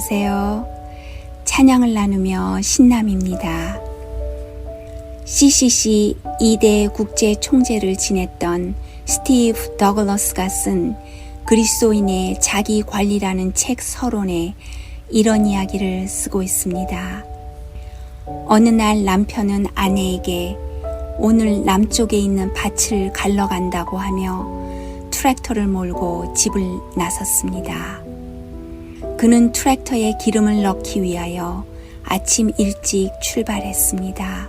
안녕하세요. 찬양을 나누며 신남입니다. CCC 2대 국제 총재를 지냈던 스티브 더글러스가 쓴 그리스도인의 자기 관리라는 책 서론에 이런 이야기를 쓰고 있습니다. 어느 날 남편은 아내에게 오늘 남쪽에 있는 밭을 갈러 간다고 하며 트랙터를 몰고 집을 나섰습니다. 그는 트랙터에 기름을 넣기 위하여 아침 일찍 출발했습니다.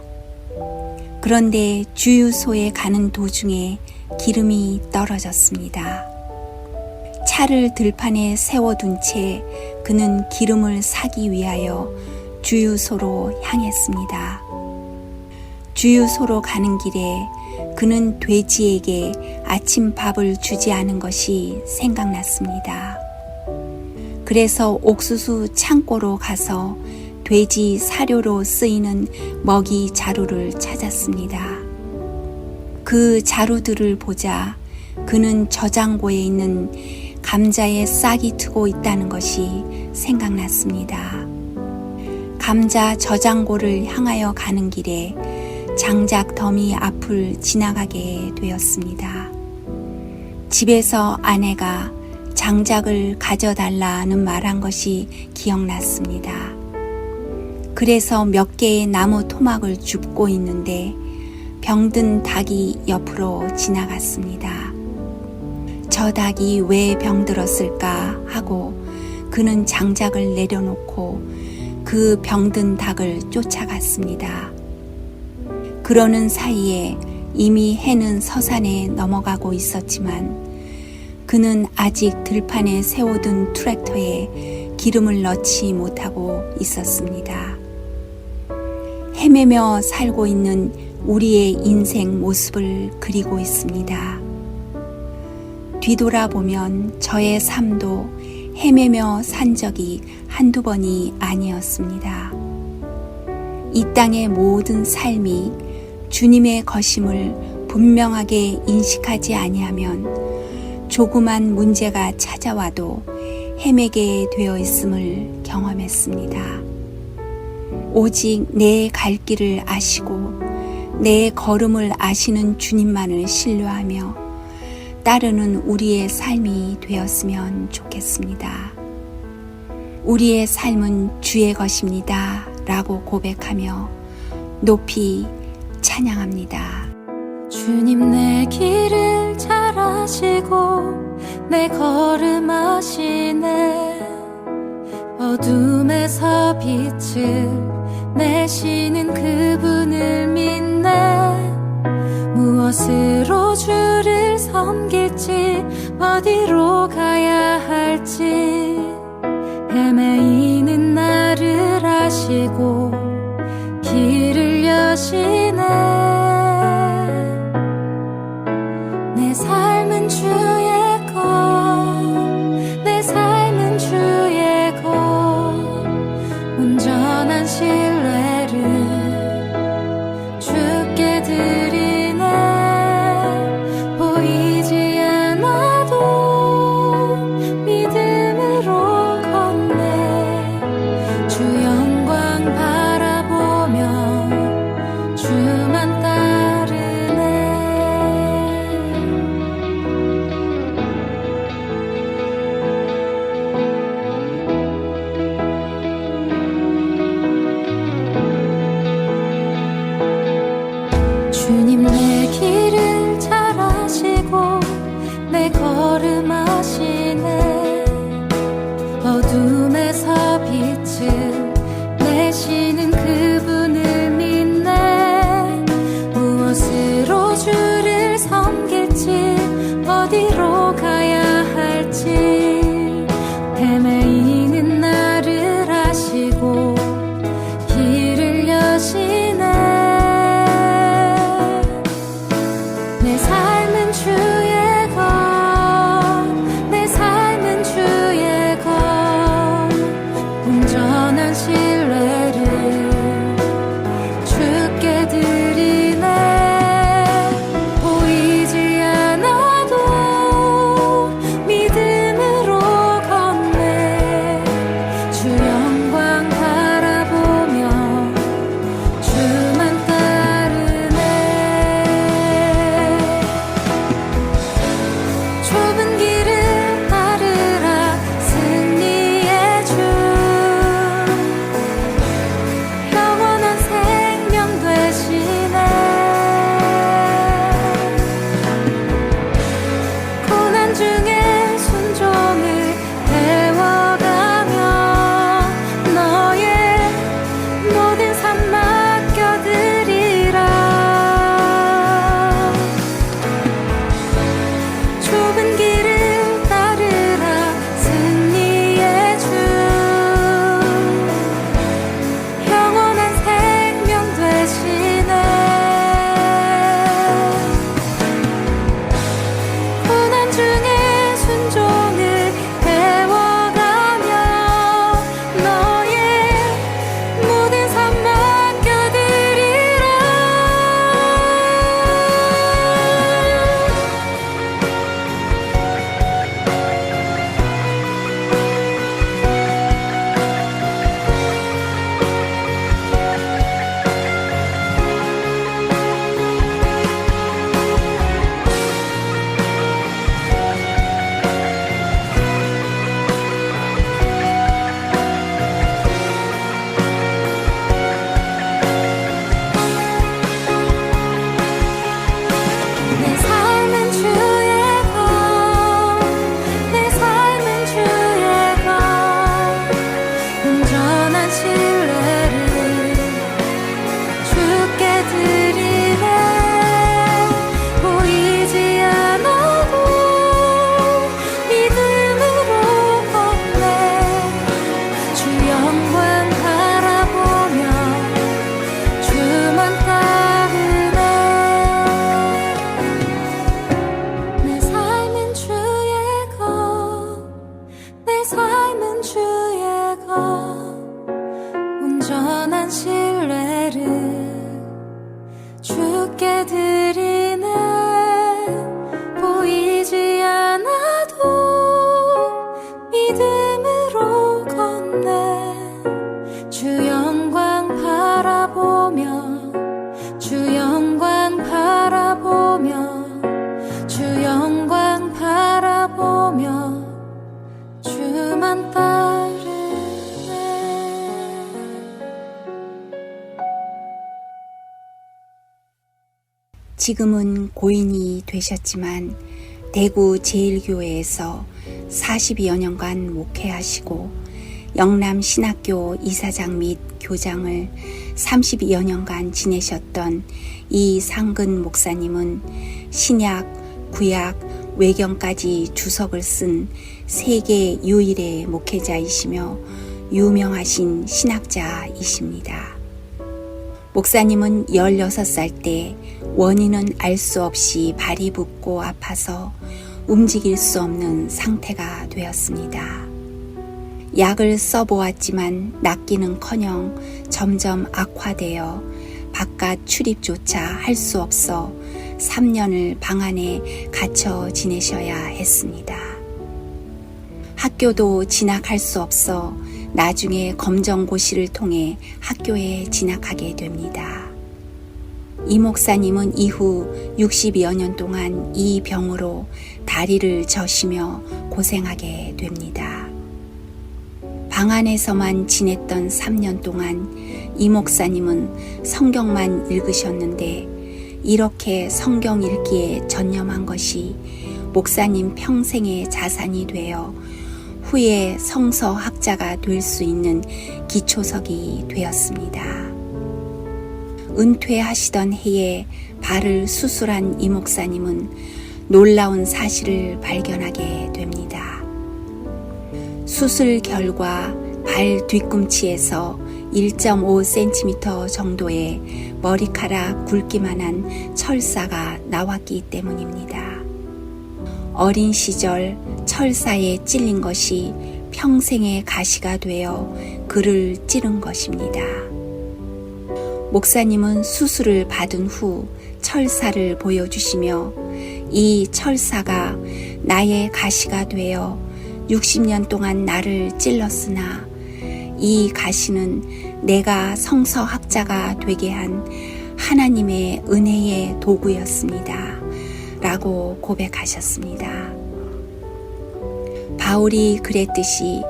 그런데 주유소에 가는 도중에 기름이 떨어졌습니다. 차를 들판에 세워둔 채 그는 기름을 사기 위하여 주유소로 향했습니다. 주유소로 가는 길에 그는 돼지에게 아침 밥을 주지 않은 것이 생각났습니다. 그래서 옥수수 창고로 가서 돼지 사료로 쓰이는 먹이 자루를 찾았습니다. 그 자루들을 보자 그는 저장고에 있는 감자에 싹이 트고 있다는 것이 생각났습니다. 감자 저장고를 향하여 가는 길에 장작 더미 앞을 지나가게 되었습니다. 집에서 아내가 장작을 가져달라는 말한 것이 기억났습니다. 그래서 몇 개의 나무 토막을 줍고 있는데 병든 닭이 옆으로 지나갔습니다. 저 닭이 왜 병들었을까 하고 그는 장작을 내려놓고 그 병든 닭을 쫓아갔습니다. 그러는 사이에 이미 해는 서산에 넘어가고 있었지만 그는 아직 들판에 세워둔 트랙터에 기름을 넣지 못하고 있었습니다. 헤매며 살고 있는 우리의 인생 모습을 그리고 있습니다. 뒤돌아보면 저의 삶도 헤매며 산 적이 한두 번이 아니었습니다. 이 땅의 모든 삶이 주님의 것임을 분명하게 인식하지 아니하면 조그만 문제가 찾아와도 헤매게 되어 있음을 경험했습니다. 오직 내 갈 길을 아시고 내 걸음을 아시는 주님만을 신뢰하며 따르는 우리의 삶이 되었으면 좋겠습니다. 우리의 삶은 주의 것입니다. 라고 고백하며 높이 찬양합니다. 주님 내 길을 잘 아시고 내 걸음 아시네. 어둠에서 빛을 내시는 그분을 믿네. 무엇으로 주를 섬길지 어디로 가야 할지 헤매이는 나를 아시고 길을 여시네. 내 삶은 주의 것, 내 삶은 주의 것, 온전한 신뢰를 주께 드리네. 보이지 않아도 믿음으로 걷네. 주 영광 바라보며 주만 따르네. 주님 내 길을 잘 아시고 내 걸음 아시네. 어둠에서 빛을 내시는 그분을 믿네. 무엇으로 주를 섬길지 어디로 가야 할지 헤매이는 나를 아시고 길을 여시네. 내 삶은 주의 것, 내 삶은 주의 것, 온전한 신뢰를 주께 드리네. 보이지 않아도 지금은 고인이 되셨지만 대구 제1교회에서 40여 년간 목회하시고 영남 신학교 이사장 및 교장을 32여 년간 지내셨던 이상근 목사님은 신약, 구약, 외경까지 주석을 쓴 세계 유일의 목회자이시며 유명하신 신학자이십니다. 목사님은 16살 때 원인은 알 수 없이 발이 붓고 아파서 움직일 수 없는 상태가 되었습니다. 약을 써보았지만 낫기는커녕 점점 악화되어 바깥 출입조차 할 수 없어 3년을 방 안에 갇혀 지내셔야 했습니다. 학교도 진학할 수 없어 나중에 검정고시를 통해 학교에 진학하게 됩니다. 이 목사님은 이후 60여 년 동안 이 병으로 다리를 져시며 고생하게 됩니다. 방 안에서만 지냈던 3년 동안 이 목사님은 성경만 읽으셨는데 이렇게 성경 읽기에 전념한 것이 목사님 평생의 자산이 되어 후에 성서학자가 될 수 있는 기초석이 되었습니다. 은퇴하시던 해에 발을 수술한 이 목사님은 놀라운 사실을 발견하게 됩니다. 수술 결과 발 뒤꿈치에서 1.5cm 정도의 머리카락 굵기만한 철사가 나왔기 때문입니다. 어린 시절 철사에 찔린 것이 평생의 가시가 되어 그를 찌른 것입니다. 목사님은 수술을 받은 후 철사를 보여주시며 이 철사가 나의 가시가 되어 60년 동안 나를 찔렀으나 이 가시는 내가 성서학자가 되게 한 하나님의 은혜의 도구였습니다. 라고 고백하셨습니다. 바울이 그랬듯이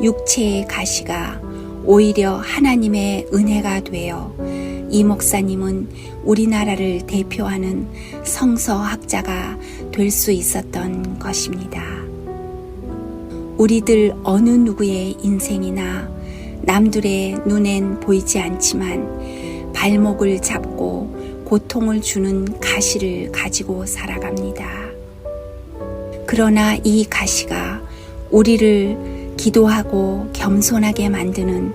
육체의 가시가 오히려 하나님의 은혜가 되어 이 목사님은 우리나라를 대표하는 성서학자가 될 수 있었던 것입니다. 우리들 어느 누구의 인생이나 남들의 눈엔 보이지 않지만 발목을 잡고 고통을 주는 가시를 가지고 살아갑니다. 그러나 이 가시가 우리를 기도하고 겸손하게 만드는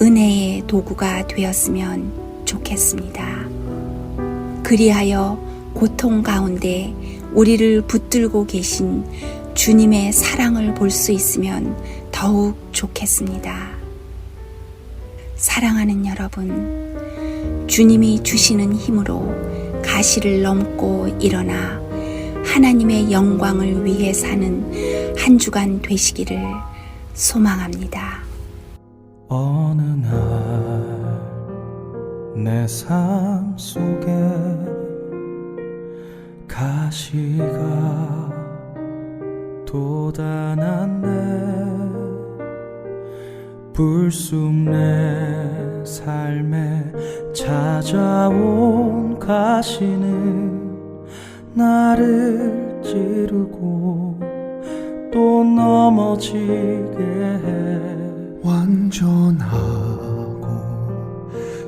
은혜의 도구가 되었으면 좋겠습니다. 그리하여 고통 가운데 우리를 붙들고 계신 주님의 사랑을 볼 수 있으면 더욱 좋겠습니다. 사랑하는 여러분, 주님이 주시는 힘으로 가시를 넘고 일어나 하나님의 영광을 위해 사는 한 주간 되시기를 소망합니다. 어느 날 내 삶 속에 가시가 돋아났네. 불쑥 내 삶에 찾아온 가시는 나를 찌르고 또 넘어지게 해. 완전하고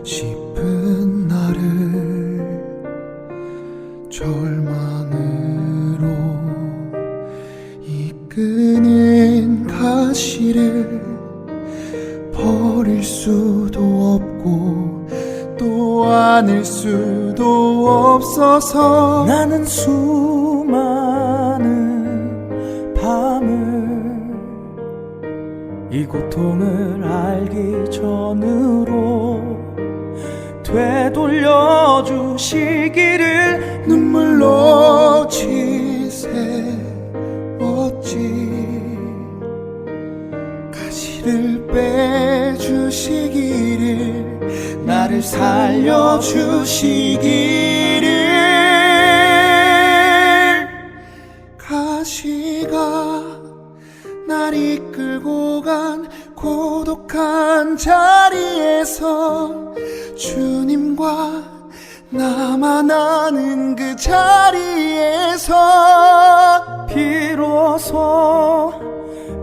싶은 나를 절망으로 이끄는 가시를 버릴 수도 없고 또 안을 수도 없어서 나는 수많은 밤을 이 고통을 알기 전으로 되돌려 주시기를 눈물로 지새웠지. 가시를 빼주시기를, 나를 살려주시기를. 가시가 날 이끌고 간 고독한 자리에서 주님과 나만 아는 그 자리에서 비로소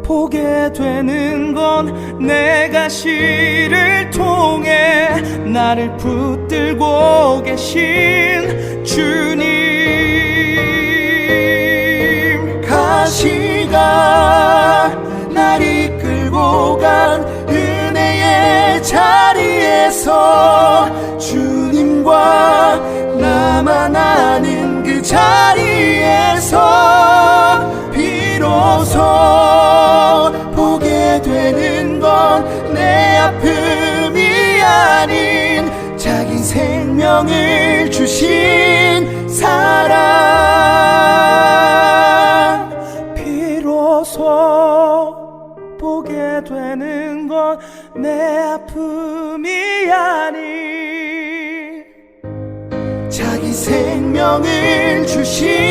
보게 되는 건 내가 시를 통해 나를 붙들고 계신 주님. 가시가 날 이끌고 간 은혜의 자리에서 주님과 나만 아는 그 자리에서 비로소 보게 되는 건 내 아픔이 아닌 자기 생명을 주신 사랑. 비로소 보게 되는 건 내 아픔이 아닌 자기 생명을 주신